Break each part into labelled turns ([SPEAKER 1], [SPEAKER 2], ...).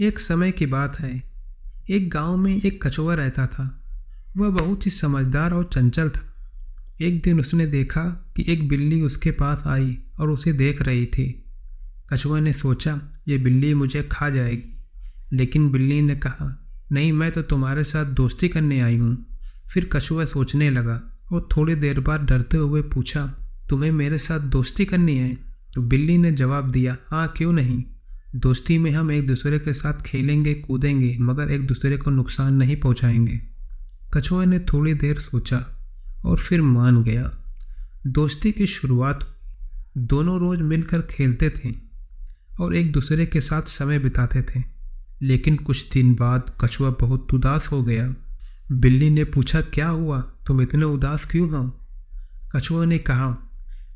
[SPEAKER 1] एक समय की बात है। एक गांव में एक कछुआ रहता था। वह बहुत ही समझदार और चंचल था। एक दिन उसने देखा कि एक बिल्ली उसके पास आई और उसे देख रही थी। कछुआ ने सोचा, ये बिल्ली मुझे खा जाएगी। लेकिन बिल्ली ने कहा, नहीं, मैं तो तुम्हारे साथ दोस्ती करने आई हूँ। फिर कछुआ सोचने लगा और थोड़ी देर बाद डरते हुए पूछा, तुम्हें मेरे साथ दोस्ती करनी है? तो बिल्ली ने जवाब दिया, हाँ, क्यों नहीं। दोस्ती में हम एक दूसरे के साथ खेलेंगे कूदेंगे, मगर एक दूसरे को नुकसान नहीं पहुंचाएंगे। कछुआ ने थोड़ी देर सोचा और फिर मान गया। दोस्ती की शुरुआत हुई। दोनों रोज मिलकर खेलते थे और एक दूसरे के साथ समय बिताते थे। लेकिन कुछ दिन बाद कछुआ बहुत उदास हो गया। बिल्ली ने पूछा, क्या हुआ, तुम इतने उदास क्यों हो? कछुआ ने कहा,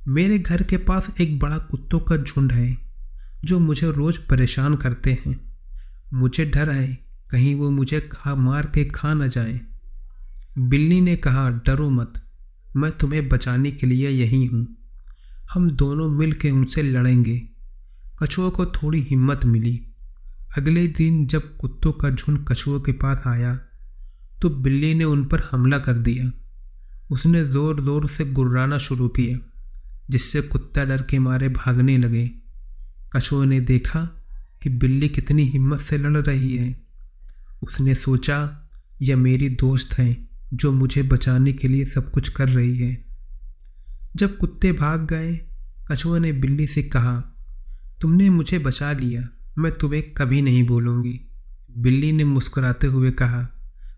[SPEAKER 1] मेरे घर के पास एक बड़ा कुत्तों का झुंड है जो मुझे रोज परेशान करते हैं। मुझे डर है कहीं वो मुझे मार के खा न जाए। बिल्ली ने कहा, डरो मत, मैं तुम्हें बचाने के लिए यही हूँ। हम दोनों मिल के उनसे लड़ेंगे। कछुआ को थोड़ी हिम्मत मिली। अगले दिन जब कुत्तों का झुंड कछुआ के पास आया तो बिल्ली ने उन पर हमला कर दिया। उसने ज़ोर ज़ोर से गुर्राना शुरू किया, जिससे कुत्ता डर के मारे भागने लगे। कछुआ ने देखा कि बिल्ली कितनी हिम्मत से लड़ रही है। उसने सोचा, यह मेरी दोस्त है जो मुझे बचाने के लिए सब कुछ कर रही है। जब कुत्ते भाग गए, कछुआ ने बिल्ली से कहा, तुमने मुझे बचा लिया, मैं तुम्हें कभी नहीं बोलूँगी। बिल्ली ने मुस्कुराते हुए कहा,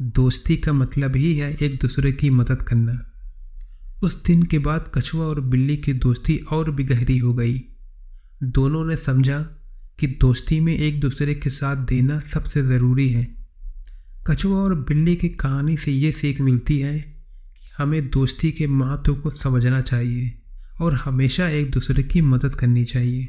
[SPEAKER 1] दोस्ती का मतलब ही है एक दूसरे की मदद करना। उस दिन के बाद कछुआ और बिल्ली की दोस्ती और भी गहरी हो गई। दोनों ने समझा कि दोस्ती में एक दूसरे के साथ देना सबसे ज़रूरी है। कछुआ और बिल्ली की कहानी से ये सीख मिलती है कि हमें दोस्ती के महत्व को समझना चाहिए और हमेशा एक दूसरे की मदद करनी चाहिए।